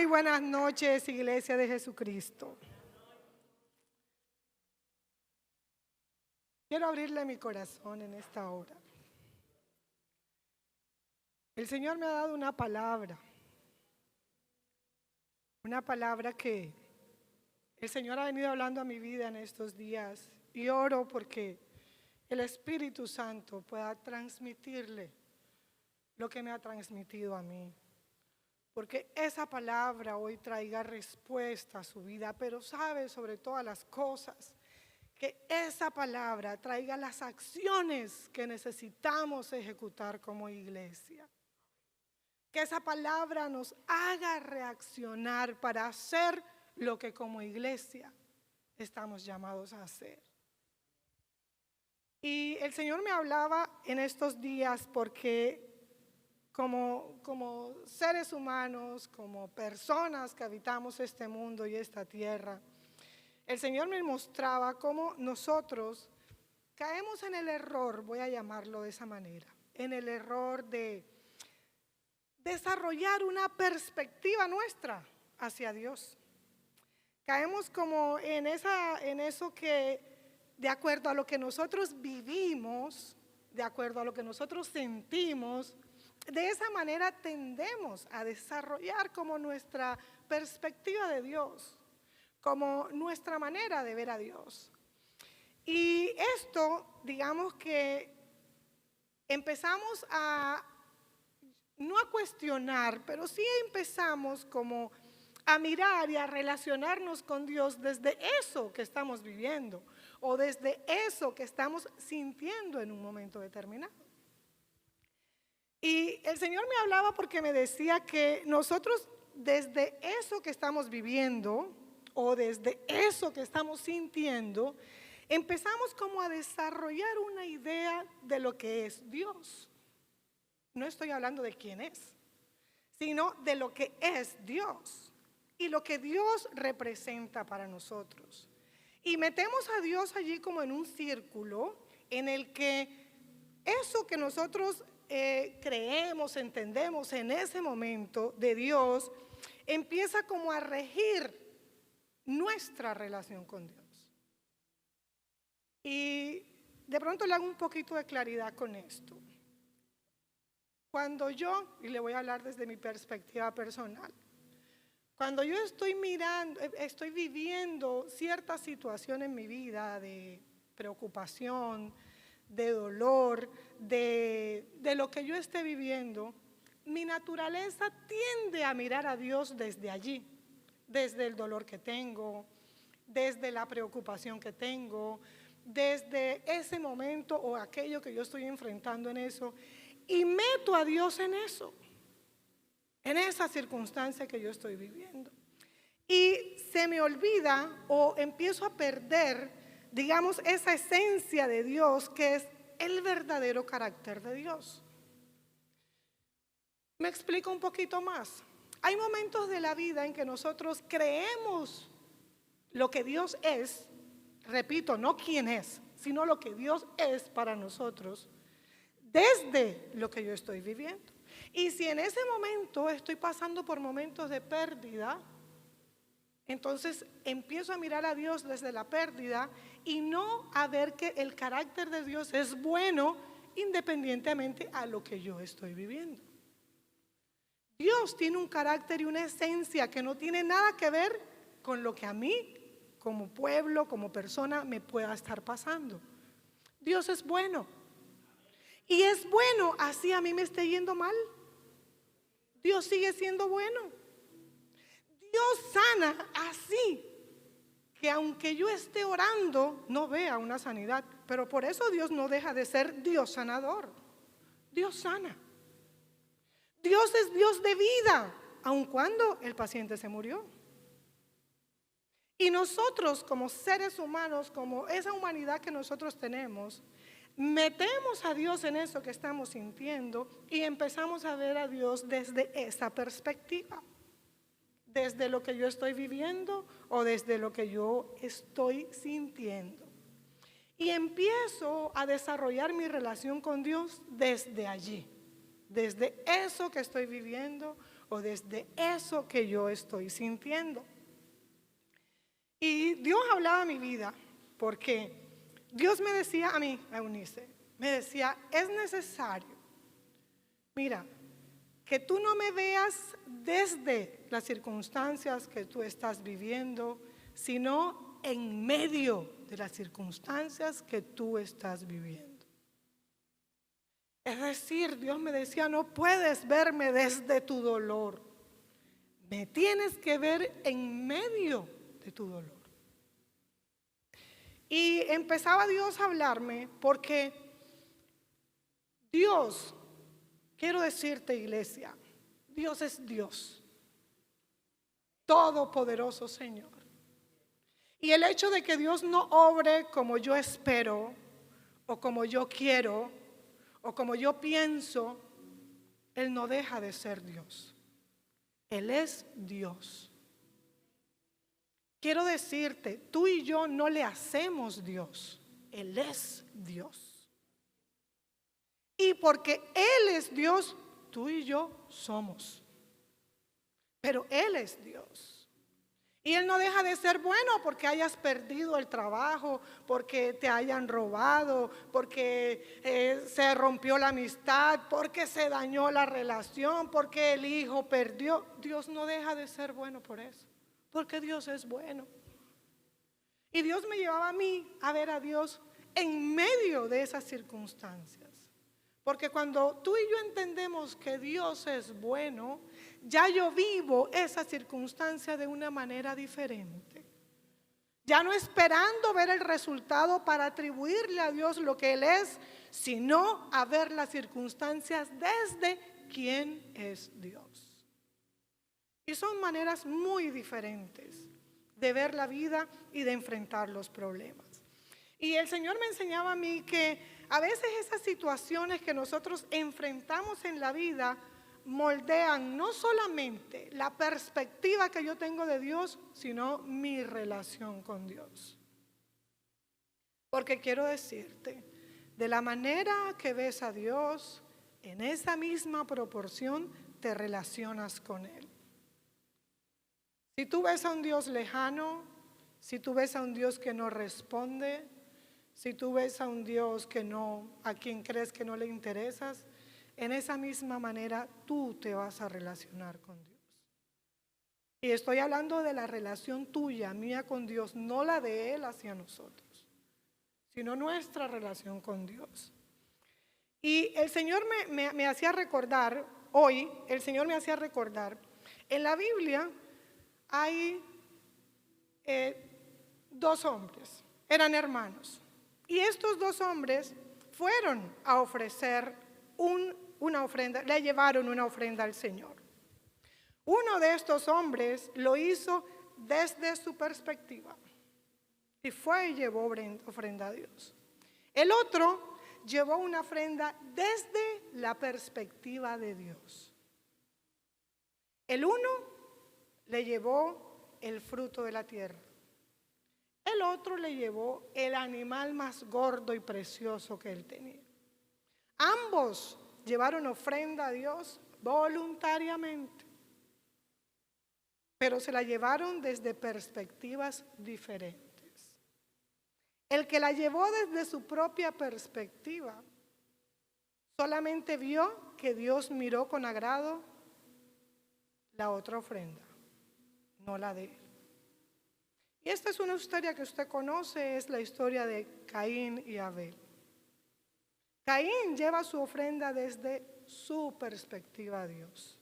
Muy buenas noches, Iglesia de Jesucristo. Quiero abrirle mi corazón en esta hora. El Señor me ha dado una palabra que el Señor ha venido hablando a mi vida en estos días, y oro porque el Espíritu Santo pueda transmitirle lo que me ha transmitido a mí. Porque esa palabra hoy traiga respuesta a su vida, pero sabe sobre todas las cosas que esa palabra traiga las acciones que necesitamos ejecutar como iglesia. Que esa palabra nos haga reaccionar para hacer lo que como iglesia estamos llamados a hacer. Y el Señor me hablaba en estos días porque como seres humanos, como personas que habitamos este mundo y esta tierra, el Señor me mostraba cómo nosotros caemos en el error, voy a llamarlo de esa manera, en el error de desarrollar una perspectiva nuestra hacia Dios. Caemos como en eso que, de acuerdo a lo que nosotros vivimos, de acuerdo a lo que nosotros sentimos, de esa manera tendemos a desarrollar como nuestra perspectiva de Dios, como nuestra manera de ver a Dios. Y esto, digamos que empezamos no a cuestionar, pero sí empezamos como a mirar y a relacionarnos con Dios desde eso que estamos viviendo o desde eso que estamos sintiendo en un momento determinado. Y el Señor me hablaba porque me decía que nosotros desde eso que estamos viviendo o desde eso que estamos sintiendo, empezamos como a desarrollar una idea de lo que es Dios. No estoy hablando de quién es, sino de lo que es Dios y lo que Dios representa para nosotros. Y metemos a Dios allí como en un círculo en el que eso que nosotros creemos, entendemos en ese momento de Dios, empieza como a regir nuestra relación con Dios. Y de pronto le hago un poquito de claridad con esto. Cuando yo, y le voy a hablar desde mi perspectiva personal, cuando yo estoy viviendo cierta situación en mi vida de preocupación, de dolor, de lo que yo esté viviendo, mi naturaleza tiende a mirar a Dios desde allí, desde el dolor que tengo, desde la preocupación que tengo, desde ese momento o aquello que yo estoy enfrentando en eso, y meto a Dios en eso, en esa circunstancia que yo estoy viviendo. Y se me olvida o empiezo a perder, digamos, esa esencia de Dios que es el verdadero carácter de Dios. Me explico un poquito más. Hay momentos de la vida en que nosotros creemos lo que Dios es, repito, no quién es, sino lo que Dios es para nosotros, desde lo que yo estoy viviendo. Y si en ese momento estoy pasando por momentos de pérdida, entonces empiezo a mirar a Dios desde la pérdida y no a ver que el carácter de Dios es bueno independientemente a lo que yo estoy viviendo. Dios tiene un carácter y una esencia que no tiene nada que ver con lo que a mí, como pueblo, como persona, me pueda estar pasando. Dios es bueno. Y es bueno así a mí me esté yendo mal. Dios sigue siendo bueno. Dios sana así que aunque yo esté orando no vea una sanidad, pero por eso Dios no deja de ser Dios sanador. Dios sana. Dios es Dios de vida, aun cuando el paciente se murió. Y nosotros como seres humanos, como esa humanidad que nosotros tenemos, metemos a Dios en eso que estamos sintiendo y empezamos a ver a Dios desde esa perspectiva, desde lo que yo estoy viviendo o desde lo que yo estoy sintiendo. Y empiezo a desarrollar mi relación con Dios desde allí, desde eso que estoy viviendo o desde eso que yo estoy sintiendo. Y Dios hablaba a mi vida porque Dios me decía a mí, a Eunice, me decía, es necesario, mira, que tú no me veas desde las circunstancias que tú estás viviendo, sino en medio de las circunstancias que tú estás viviendo. Es decir, Dios me decía, no puedes verme desde tu dolor, me tienes que ver en medio de tu dolor. Y empezaba Dios a hablarme porque Dios, quiero decirte, iglesia, Dios es Dios, todopoderoso Señor. Y el hecho de que Dios no obre como yo espero, o como yo quiero, o como yo pienso, Él no deja de ser Dios. Él es Dios. Quiero decirte, tú y yo no le hacemos Dios, Él es Dios. Y porque Él es Dios, tú y yo somos. Pero Él es Dios. Y Él no deja de ser bueno porque hayas perdido el trabajo, porque te hayan robado, porque se rompió la amistad, porque se dañó la relación, porque el hijo perdió. Dios no deja de ser bueno por eso, porque Dios es bueno. Y Dios me llevaba a mí a ver a Dios en medio de esas circunstancias. Porque cuando tú y yo entendemos que Dios es bueno, ya yo vivo esa circunstancia de una manera diferente. Ya no esperando ver el resultado para atribuirle a Dios lo que Él es, sino a ver las circunstancias desde quién es Dios. Y son maneras muy diferentes de ver la vida y de enfrentar los problemas. Y el Señor me enseñaba a mí que a veces esas situaciones que nosotros enfrentamos en la vida moldean no solamente la perspectiva que yo tengo de Dios, sino mi relación con Dios. Porque quiero decirte, de la manera que ves a Dios, en esa misma proporción te relacionas con Él. Si tú ves a un Dios lejano, si tú ves a un Dios que no responde, si tú ves a un Dios a quien crees que no le interesas, en esa misma manera tú te vas a relacionar con Dios. Y estoy hablando de la relación tuya, mía con Dios, no la de Él hacia nosotros, sino nuestra relación con Dios. Y el Señor me hacía recordar, hoy el Señor me hacía recordar, en la Biblia hay 2 hombres, eran hermanos. Y estos 2 hombres fueron a ofrecer una ofrenda, le llevaron una ofrenda al Señor. Uno de estos hombres lo hizo desde su perspectiva y fue y llevó ofrenda a Dios. El otro llevó una ofrenda desde la perspectiva de Dios. El uno le llevó el fruto de la tierra. El otro le llevó el animal más gordo y precioso que él tenía. Ambos llevaron ofrenda a Dios voluntariamente, pero se la llevaron desde perspectivas diferentes. El que la llevó desde su propia perspectiva solamente vio que Dios miró con agrado la otra ofrenda, no la de él. Y esta es una historia que usted conoce, es la historia de Caín y Abel. Caín lleva su ofrenda desde su perspectiva a Dios.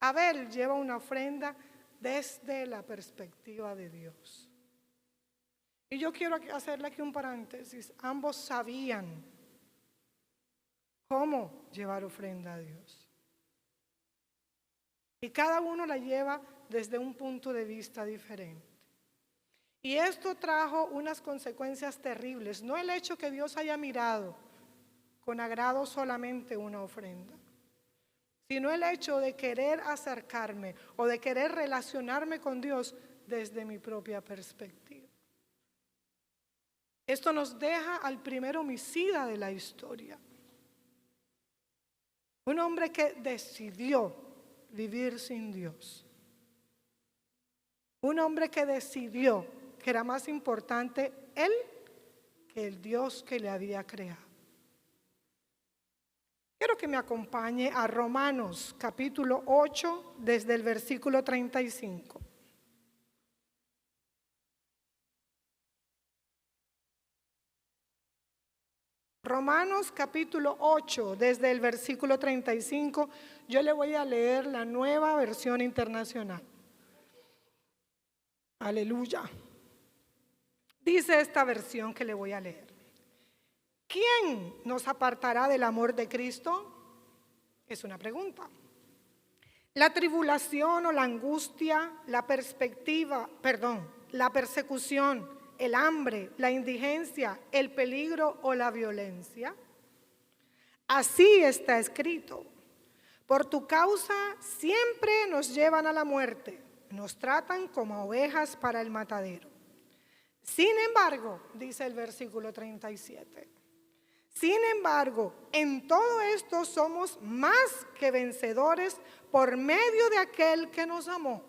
Abel lleva una ofrenda desde la perspectiva de Dios. Y yo quiero hacerle aquí un paréntesis. Ambos sabían cómo llevar ofrenda a Dios. Y cada uno la lleva desde un punto de vista diferente. Y esto trajo unas consecuencias terribles. No el hecho que Dios haya mirado con agrado solamente una ofrenda, sino el hecho de querer acercarme o de querer relacionarme con Dios desde mi propia perspectiva. Esto nos deja al primer homicida de la historia. Un hombre que decidió vivir sin Dios. Un hombre que decidió que era más importante él que el Dios que le había creado. Quiero que me acompañe a Romanos capítulo 8 desde el versículo 35. Romanos capítulo 8 desde el versículo 35. Yo le voy a leer la Nueva Versión Internacional. Aleluya. Dice esta versión que le voy a leer: ¿quién nos apartará del amor de Cristo? Es una pregunta. La tribulación o la angustia, la persecución, el hambre, la indigencia, el peligro o la violencia. Así está escrito: por tu causa siempre nos llevan a la muerte, nos tratan como ovejas para el matadero. Sin embargo, dice el versículo 37, sin embargo, en todo esto somos más que vencedores por medio de aquel que nos amó.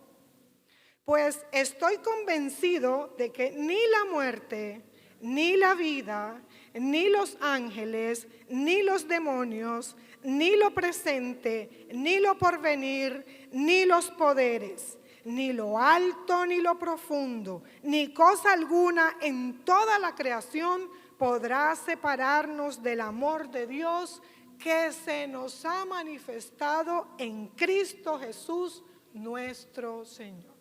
Pues estoy convencido de que ni la muerte, ni la vida, ni los ángeles, ni los demonios, ni lo presente, ni lo porvenir, ni los poderes, ni lo alto, ni lo profundo, ni cosa alguna en toda la creación podrá separarnos del amor de Dios que se nos ha manifestado en Cristo Jesús, nuestro Señor.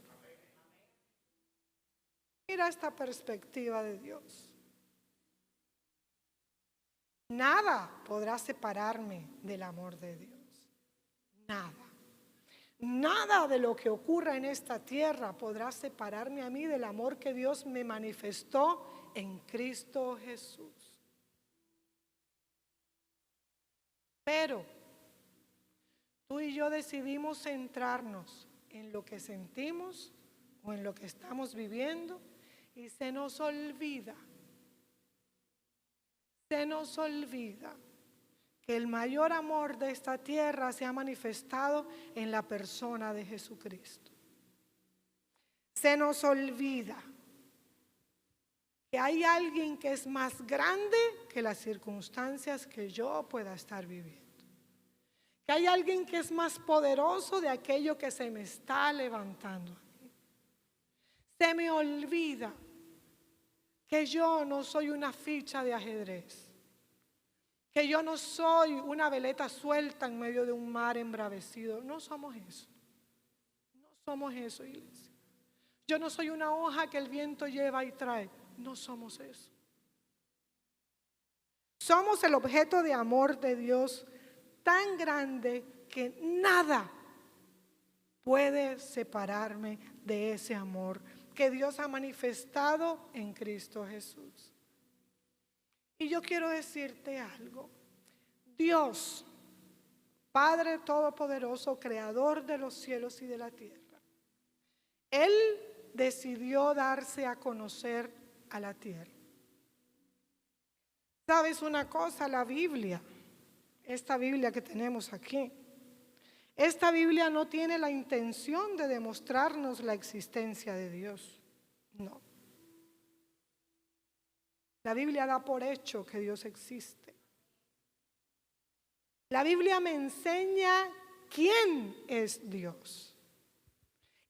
Mira esta perspectiva de Dios. Nada podrá separarme del amor de Dios. Nada. Nada de lo que ocurra en esta tierra podrá separarme a mí del amor que Dios me manifestó en Cristo Jesús. Pero tú y yo decidimos centrarnos en lo que sentimos o en lo que estamos viviendo y se nos olvida que el mayor amor de esta tierra se ha manifestado en la persona de Jesucristo. Se nos olvida que hay alguien que es más grande que las circunstancias que yo pueda estar viviendo. Que hay alguien que es más poderoso de aquello que se me está levantando a mí. Se me olvida que yo no soy una ficha de ajedrez. Que yo no soy una veleta suelta en medio de un mar embravecido. No somos eso. No somos eso, iglesia. Yo no soy una hoja que el viento lleva y trae. No somos eso. Somos el objeto de amor de Dios tan grande que nada puede separarme de ese amor que Dios ha manifestado en Cristo Jesús. Y yo quiero decirte algo. Dios, Padre Todopoderoso, Creador de los cielos y de la tierra, Él decidió darse a conocer a la tierra. ¿Sabes una cosa? La Biblia, esta Biblia que tenemos aquí, esta Biblia no tiene la intención de demostrarnos la existencia de Dios. No. La Biblia da por hecho que Dios existe. La Biblia me enseña quién es Dios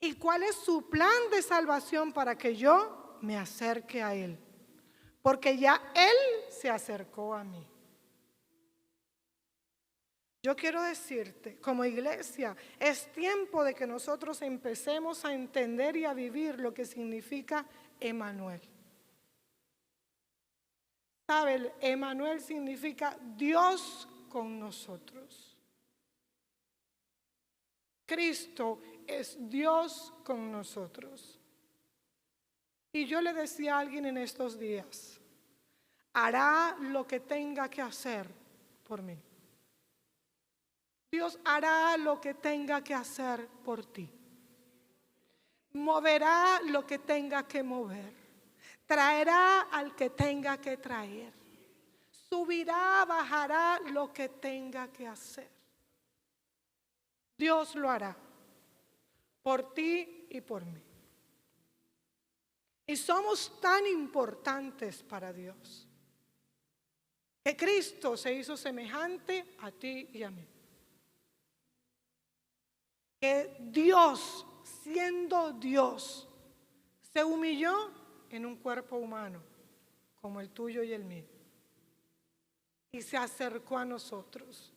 y cuál es su plan de salvación para que yo me acerque a Él, porque ya Él se acercó a mí. Yo quiero decirte, como iglesia, es tiempo de que nosotros empecemos a entender y a vivir lo que significa Emmanuel. ¿Sabe? Emmanuel significa Dios con nosotros. Cristo es Dios con nosotros. Y yo le decía a alguien en estos días, hará lo que tenga que hacer por mí. Dios hará lo que tenga que hacer por ti. Moverá lo que tenga que mover. Traerá al que tenga que traer. Subirá, bajará lo que tenga que hacer. Dios lo hará por ti y por mí. Y somos tan importantes para Dios que Cristo se hizo semejante a ti y a mí. Que Dios, siendo Dios, se humilló en un cuerpo humano como el tuyo y el mío. Y se acercó a nosotros.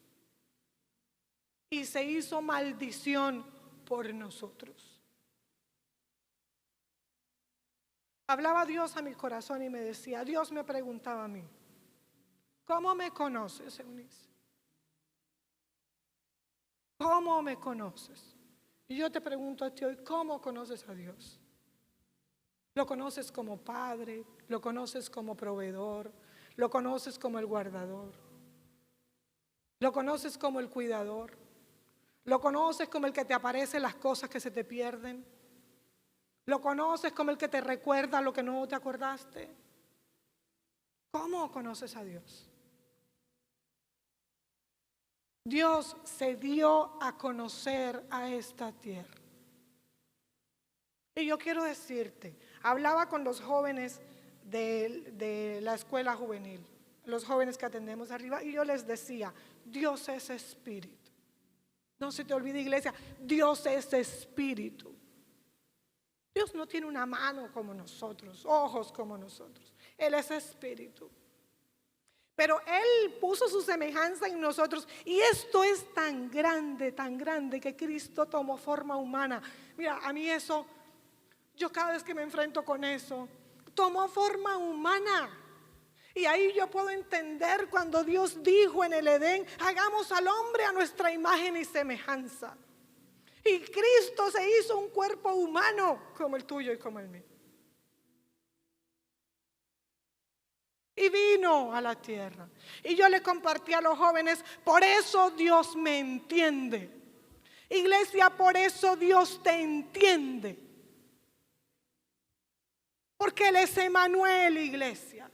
Y se hizo maldición por nosotros. Hablaba Dios a mi corazón y me decía, Dios me preguntaba a mí, ¿cómo me conoces, Eunice? ¿Cómo me conoces? Y yo te pregunto a ti hoy, ¿cómo conoces a Dios? ¿Lo conoces como Padre? ¿Lo conoces como proveedor? ¿Lo conoces como el guardador? ¿Lo conoces como el cuidador? ¿Lo conoces como el que te aparece las cosas que se te pierden? ¿Lo conoces como el que te recuerda lo que no te acordaste? ¿Cómo conoces a Dios? Dios se dio a conocer a esta tierra. Y yo quiero decirte, hablaba con los jóvenes de la escuela juvenil, los jóvenes que atendemos arriba, y yo les decía, Dios es espíritu. No se te olvide, iglesia, Dios es espíritu. Dios no tiene una mano como nosotros, ojos como nosotros. Él es espíritu. Pero Él puso su semejanza en nosotros. Y esto es tan grande que Cristo tomó forma humana. Mira, a mí eso, yo cada vez que me enfrento con eso, tomó forma humana. Y ahí yo puedo entender cuando Dios dijo en el Edén, hagamos al hombre a nuestra imagen y semejanza. Y Cristo se hizo un cuerpo humano como el tuyo y como el mío. Y vino a la tierra. Y yo le compartí a los jóvenes, por eso Dios me entiende. Iglesia, por eso Dios te entiende. Porque Él es Emmanuel, iglesia.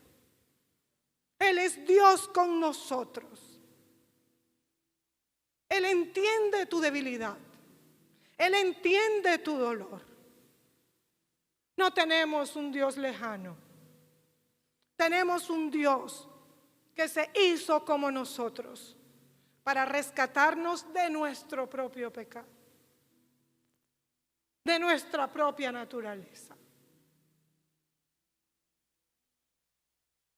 Él es Dios con nosotros. Él entiende tu debilidad. Él entiende tu dolor. No tenemos un Dios lejano. Tenemos un Dios que se hizo como nosotros para rescatarnos de nuestro propio pecado, de nuestra propia naturaleza.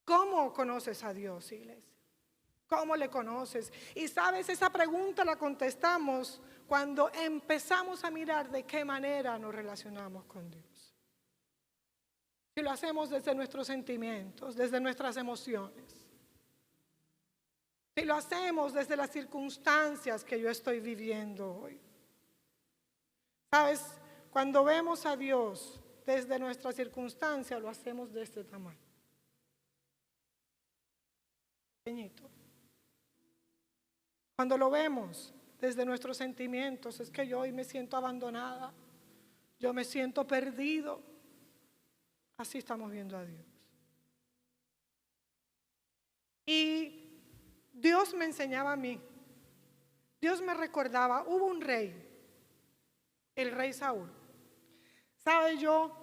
¿Cómo conoces a Dios, iglesia? ¿Cómo le conoces? Y sabes, esa pregunta la contestamos cuando empezamos a mirar de qué manera nos relacionamos con Dios. Si lo hacemos desde nuestros sentimientos, desde nuestras emociones. Si lo hacemos desde las circunstancias que yo estoy viviendo hoy. ¿Sabes? Cuando vemos a Dios desde nuestra circunstancia, lo hacemos de este tamaño. Pequeñito. Cuando lo vemos desde nuestros sentimientos, es que yo hoy me siento abandonada, yo me siento perdido. Así estamos viendo a Dios. Y Dios me enseñaba a mí, Dios me recordaba, hubo un rey, el rey Saúl. ¿Sabe yo?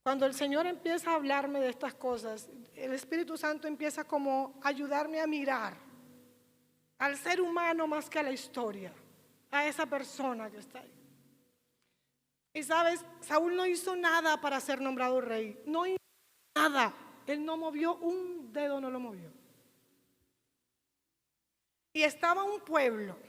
Cuando el Señor empieza a hablarme de estas cosas, el Espíritu Santo empieza como a ayudarme a mirar al ser humano más que a la historia, a esa persona que está ahí. Y sabes, Saúl no hizo nada para ser nombrado rey, no hizo nada, él no movió un dedo, no lo movió. Y estaba un pueblo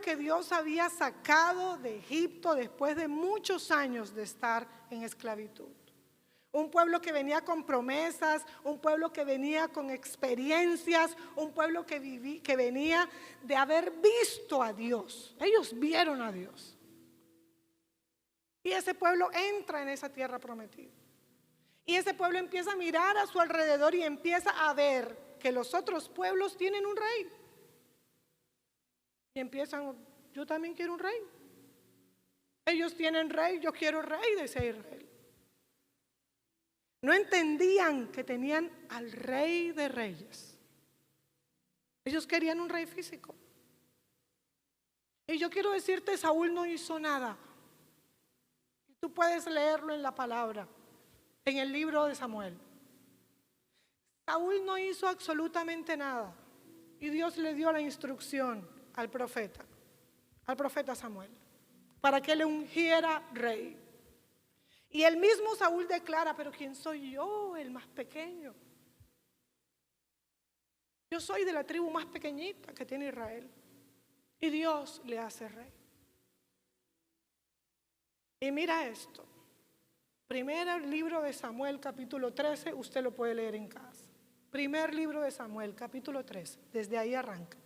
que Dios había sacado de Egipto después de muchos años de estar en esclavitud. Un pueblo que venía con promesas, un pueblo que venía con experiencias, un pueblo que venía de haber visto a Dios. Ellos vieron a Dios. Y ese pueblo entra en esa tierra prometida. Y ese pueblo empieza a mirar a su alrededor y empieza a ver que los otros pueblos tienen un rey. Y empiezan, yo también quiero un rey. Ellos tienen rey, yo quiero rey de ese Israel. No entendían que tenían al rey de reyes. Ellos querían un rey físico. Y yo quiero decirte, Saúl no hizo nada. Tú puedes leerlo en la palabra, en el libro de Samuel. Saúl no hizo absolutamente nada. Y Dios le dio la instrucción al profeta Samuel, para que le ungiera rey. Y el mismo Saúl declara, pero ¿quién soy yo, el más pequeño? Yo soy de la tribu más pequeñita que tiene Israel. Y Dios le hace rey. Y mira esto. Primer libro de Samuel, capítulo 13, usted lo puede leer en casa. Primer libro de Samuel, capítulo 13, desde ahí arranca.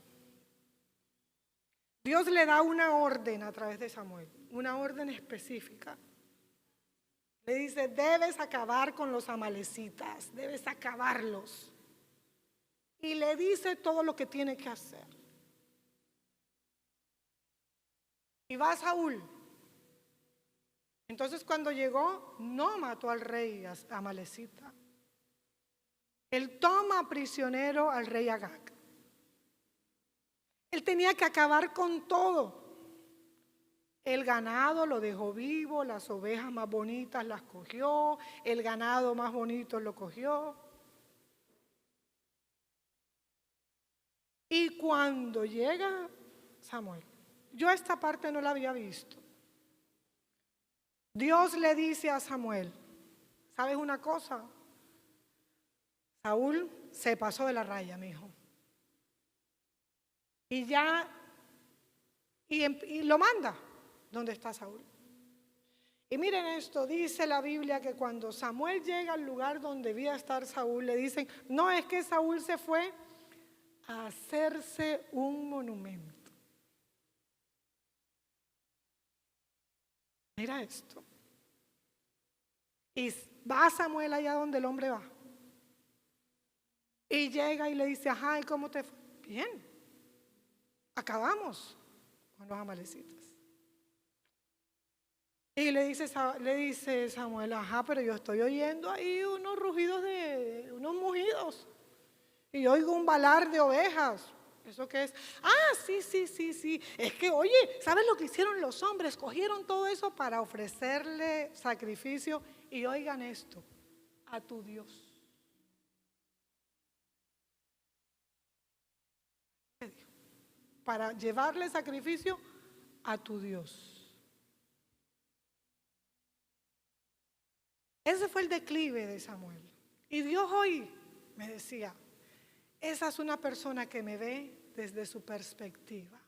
Dios le da una orden a través de Samuel, una orden específica. Le dice, debes acabar con los amalecitas, debes acabarlos. Y le dice todo lo que tiene que hacer. Y va Saúl. Entonces cuando llegó, no mató al rey amalecita. Él toma prisionero al rey Agag. Él tenía que acabar con todo. El ganado lo dejó vivo, las ovejas más bonitas las cogió, el ganado más bonito lo cogió. Y cuando llega Samuel, yo esta parte no la había visto. Dios le dice a Samuel, ¿sabes una cosa? Saúl se pasó de la raya, mi hijo. Y lo manda donde está Saúl. Y miren esto, dice la Biblia que cuando Samuel llega al lugar donde debía estar Saúl, le dicen, no, es que Saúl se fue a hacerse un monumento. Mira esto. Y va Samuel allá donde el hombre va. Y llega y le dice, ajá, ¿y cómo te fue? Bien, acabamos con los amalecitas. Y le dice Samuel, ajá, pero yo estoy oyendo ahí unos rugidos unos mugidos. Y oigo un balar de ovejas. ¿Eso qué es? Ah, sí. Es que, oye, ¿sabes lo que hicieron los hombres? Cogieron todo eso para ofrecerle sacrificio. Y oigan esto, a tu Dios. Para llevarle sacrificio a tu Dios. Ese fue el declive de Samuel. Y Dios hoy me decía, esa es una persona que me ve desde su perspectiva.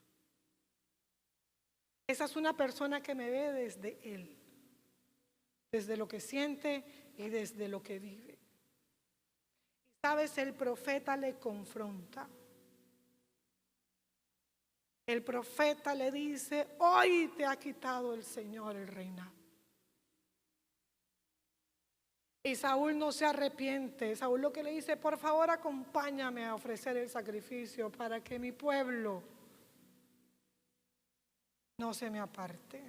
Esa es una persona que me ve desde él, desde lo que siente y desde lo que vive. Y sabes, el profeta le confronta. El profeta le dice, hoy te ha quitado el Señor el reinado. Y Saúl no se arrepiente. Saúl lo que le dice, por favor acompáñame a ofrecer el sacrificio para que mi pueblo no se me aparte.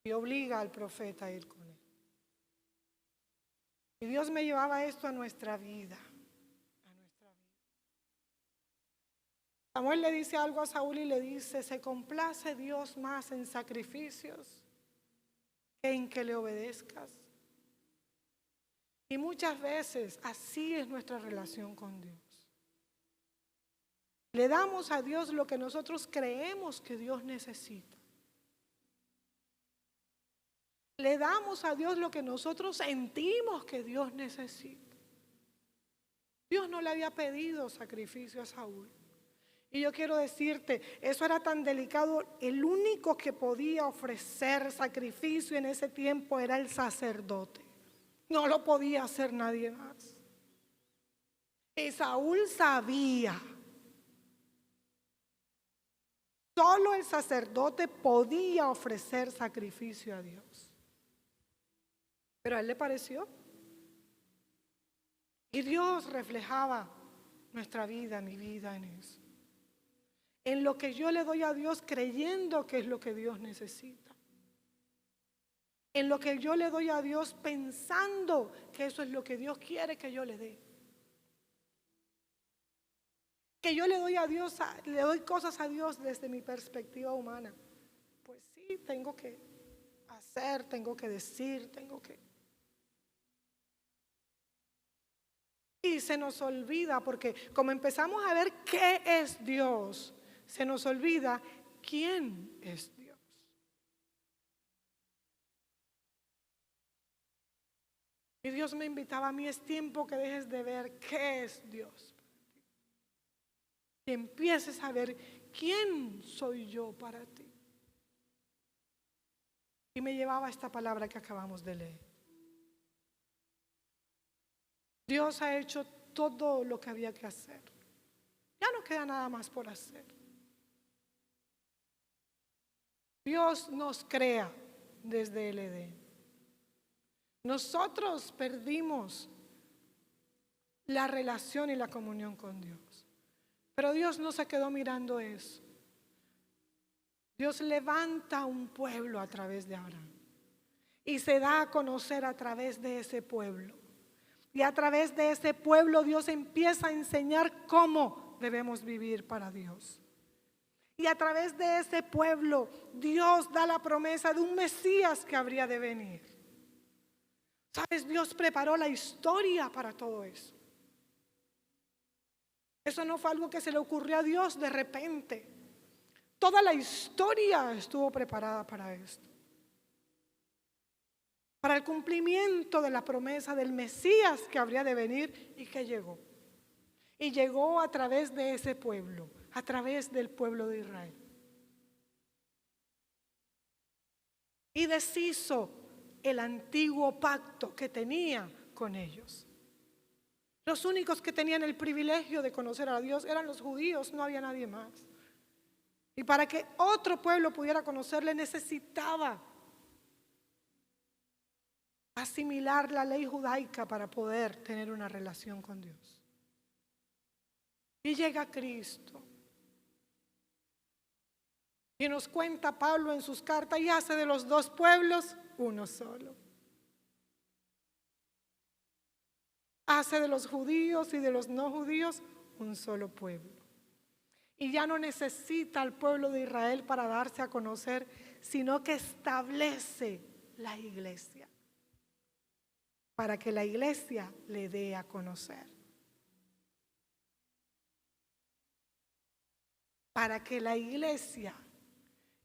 Y obliga al profeta a ir con él. Y Dios me llevaba esto a nuestra vida. Samuel le dice algo a Saúl y le dice, ¿se complace Dios más en sacrificios que en que le obedezcas? Y muchas veces así es nuestra relación con Dios. Le damos a Dios lo que nosotros creemos que Dios necesita. Le damos a Dios lo que nosotros sentimos que Dios necesita. Dios no le había pedido sacrificio a Saúl. Y yo quiero decirte, eso era tan delicado, el único que podía ofrecer sacrificio en ese tiempo era el sacerdote. No lo podía hacer nadie más. Y Saúl sabía. Solo el sacerdote podía ofrecer sacrificio a Dios. Pero a él le pareció. Y Dios reflejaba nuestra vida, mi vida en eso. En lo que yo le doy a Dios creyendo que es lo que Dios necesita. En lo que yo le doy a Dios pensando que eso es lo que Dios quiere que yo le dé. Que yo le doy a Dios, le doy cosas a Dios desde mi perspectiva humana. Pues sí, tengo que hacer, tengo que decir, tengo que... Y se nos olvida, porque como empezamos a ver qué es Dios, se nos olvida quién es Dios. Y Dios me invitaba a mí, es tiempo que dejes de ver qué es Dios. Que empieces a ver quién soy yo para ti. Y me llevaba a esta palabra que acabamos de leer. Dios ha hecho todo lo que había que hacer. Ya no queda nada más por hacer. Dios nos crea desde el Edén. Nosotros perdimos la relación y la comunión con Dios. Pero Dios no se quedó mirando eso. Dios levanta un pueblo a través de Abraham y se da a conocer a través de ese pueblo. Y a través de ese pueblo Dios empieza a enseñar cómo debemos vivir para Dios. Y a través de ese pueblo Dios da la promesa de un Mesías que habría de venir. ¿Sabes? Dios preparó la historia para todo eso. Eso no fue algo que se le ocurrió a Dios de repente. Toda la historia estuvo preparada para esto. Para el cumplimiento de la promesa del Mesías que habría de venir y que llegó. Y llegó a través de ese pueblo, a través del pueblo de Israel. Y deshizo el antiguo pacto que tenía con ellos. Los únicos que tenían el privilegio de conocer a Dios eran los judíos, no había nadie más. Y para que otro pueblo pudiera conocerle necesitaba asimilar la ley judaica para poder tener una relación con Dios. Y llega Cristo. Y nos cuenta Pablo en sus cartas y hace de los dos pueblos uno solo. Hace de los judíos y de los no judíos un solo pueblo. Y ya no necesita al pueblo de Israel para darse a conocer, sino que establece la iglesia. Para que la iglesia le dé a conocer. Para que la iglesia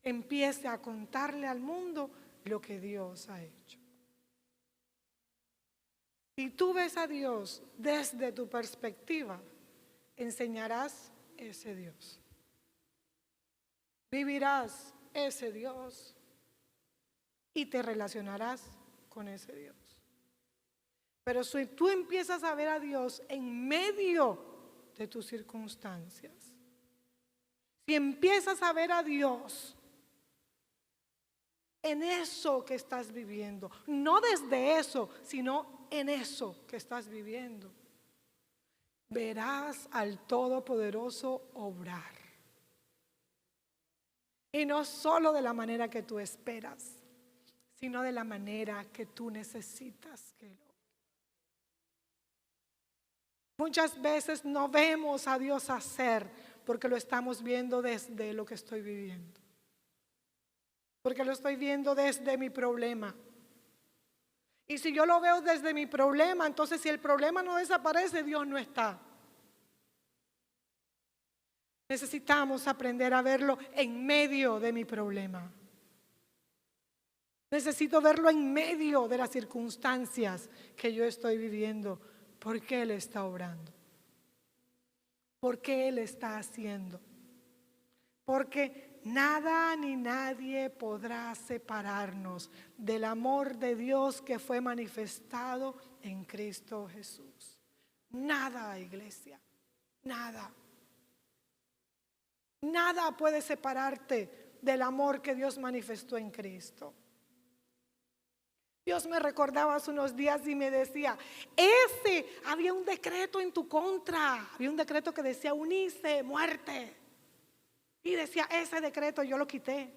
empiece a contarle al mundo lo que Dios ha hecho. Si tú ves a Dios desde tu perspectiva, enseñarás ese Dios. Vivirás ese Dios y te relacionarás con ese Dios. Pero si tú empiezas a ver a Dios en medio de tus circunstancias, si empiezas a ver a Dios en eso que estás viviendo, no desde eso, sino en eso que estás viviendo, verás al Todopoderoso obrar. Y no solo de la manera que tú esperas, sino de la manera que tú necesitas que lo. Muchas veces no vemos a Dios hacer porque lo estamos viendo desde lo que estoy viviendo. Porque lo estoy viendo desde mi problema. Y si yo lo veo desde mi problema, entonces si el problema no desaparece, Dios no está. Necesitamos aprender a verlo en medio de mi problema. Necesito verlo en medio de las circunstancias que yo estoy viviendo. ¿Por qué Él está obrando? ¿Por qué Él está haciendo? Porque nada ni nadie podrá separarnos del amor de Dios que fue manifestado en Cristo Jesús. Nada, iglesia, nada. Nada puede separarte del amor que Dios manifestó en Cristo. Dios me recordaba hace unos días y me decía, había un decreto en tu contra, había un decreto que decía unice, muerte. Y decía, ese decreto yo lo quité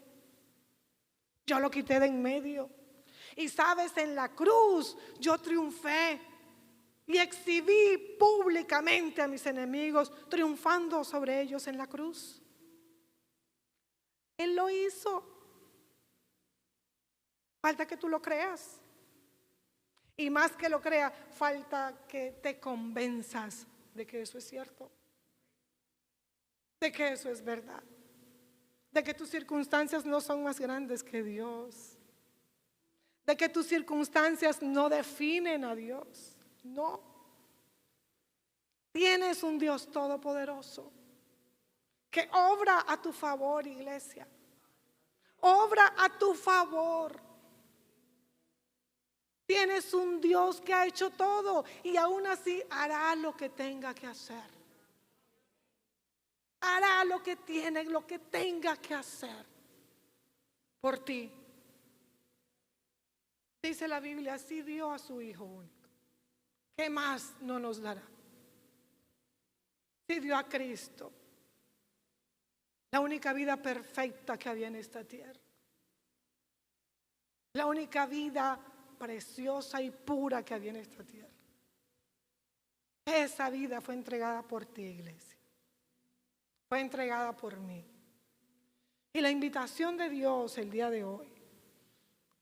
de en medio. Y sabes, en la cruz yo triunfé. y exhibí públicamente a mis enemigos, triunfando sobre ellos en la cruz. Él lo hizo. Falta que tú lo creas. Y más que lo creas, falta que te convenzas de que eso es cierto, de que eso es verdad, de que tus circunstancias no son más grandes que Dios, de que tus circunstancias no definen a Dios. No. Tienes un Dios todopoderoso que obra a tu favor, iglesia. Obra a tu favor. Tienes un Dios que ha hecho todo y aún así hará lo que tenga que hacer. Hará lo que tenga que hacer por ti. Dice la Biblia, así dio a su Hijo único. ¿Qué más no nos dará? Sí dio a Cristo, la única vida perfecta que había en esta tierra, la única vida preciosa y pura que había en esta tierra. Esa vida fue entregada por ti, iglesia. Fue entregada por mí. Y la invitación de Dios el día de hoy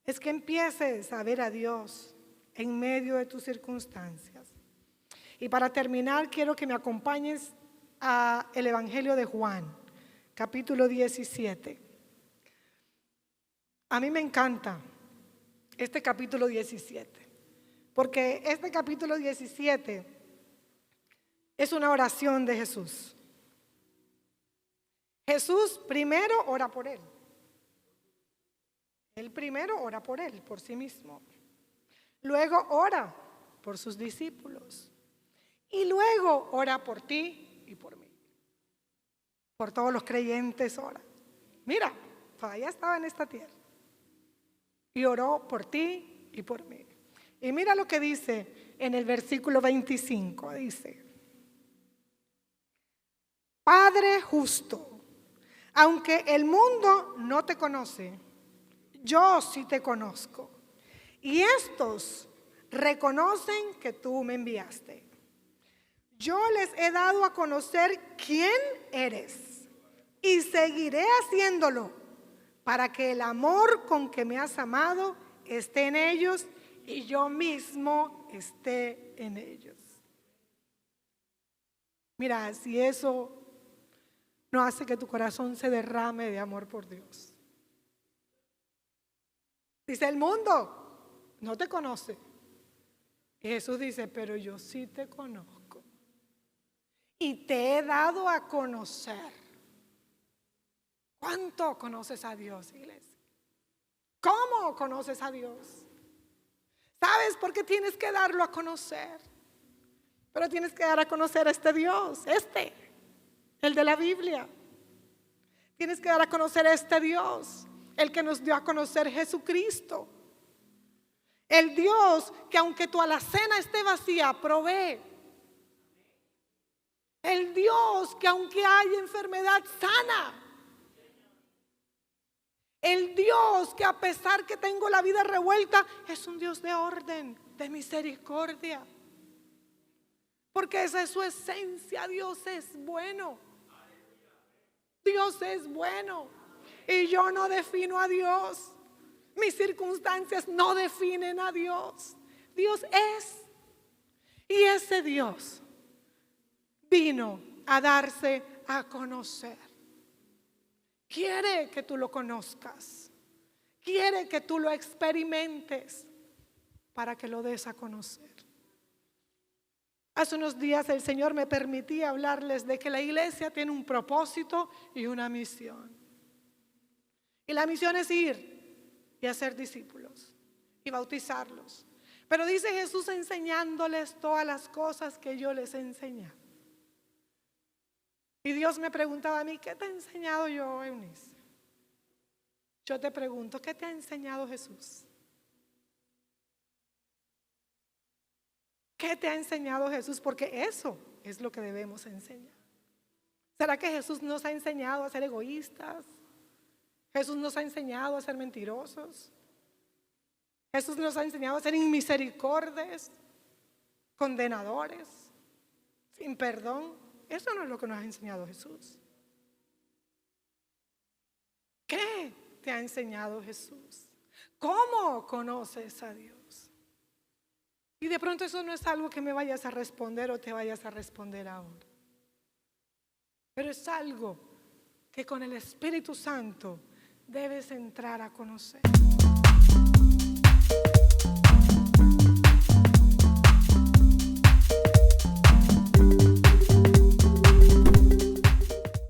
es que empieces a ver a Dios en medio de tus circunstancias. Y para terminar, quiero que me acompañes a el Evangelio de Juan, capítulo 17. A mí me encanta este capítulo 17, porque este capítulo 17 es una oración de Jesús. Jesús primero ora por él. Él primero ora por él, por sí mismo. Luego ora por sus discípulos. Y luego ora por ti y por mí. Por todos los creyentes ora. Mira, todavía estaba en esta tierra. Y oró por ti y por mí. Y mira lo que dice en el versículo 25. Dice: Padre justo, aunque el mundo no te conoce, yo sí te conozco. Y estos reconocen que tú me enviaste. Yo les he dado a conocer quién eres y seguiré haciéndolo para que el amor con que me has amado esté en ellos y yo mismo esté en ellos. Mira, si eso no hace que tu corazón se derrame de amor por Dios. Dice, el mundo no te conoce. Y Jesús dice, pero yo sí te conozco. Y te he dado a conocer. ¿Cuánto conoces a Dios, iglesia? ¿Cómo conoces a Dios? ¿Sabes por qué tienes que darlo a conocer? Pero tienes que dar a conocer a este Dios, el de la Biblia. Tienes que dar a conocer a este Dios, el que nos dio a conocer Jesucristo. El Dios que aunque tu alacena esté vacía, provee. El Dios que aunque haya enfermedad, sana. El Dios que a pesar que tengo la vida revuelta, es un Dios de orden, de misericordia. Porque esa es su esencia. Dios es bueno. Dios es bueno. Y yo no defino a Dios. Mis circunstancias no definen a Dios. Dios es. Y ese Dios vino a darse a conocer. Quiere que tú lo conozcas. Quiere que tú lo experimentes para que lo des a conocer. Hace unos días el Señor me permitía hablarles de que la iglesia tiene un propósito y una misión. Y la misión es ir y hacer discípulos y bautizarlos. Pero dice Jesús enseñándoles todas las cosas que yo les he enseñado. Y Dios me preguntaba a mí, ¿qué te he enseñado yo, Eunice? Yo te pregunto, ¿qué te ha enseñado Jesús? ¿Qué te ha enseñado Jesús? Porque eso es lo que debemos enseñar. ¿Será que Jesús nos ha enseñado a ser egoístas? ¿Jesús nos ha enseñado a ser mentirosos? ¿Jesús nos ha enseñado a ser inmisericordias? condenadores, sin perdón. Eso no es lo que nos ha enseñado Jesús. ¿Qué te ha enseñado Jesús? ¿Cómo conoces a Dios? Y de pronto eso no es algo que me vayas a responder o te vayas a responder ahora. Pero es algo que con el Espíritu Santo debes entrar a conocer.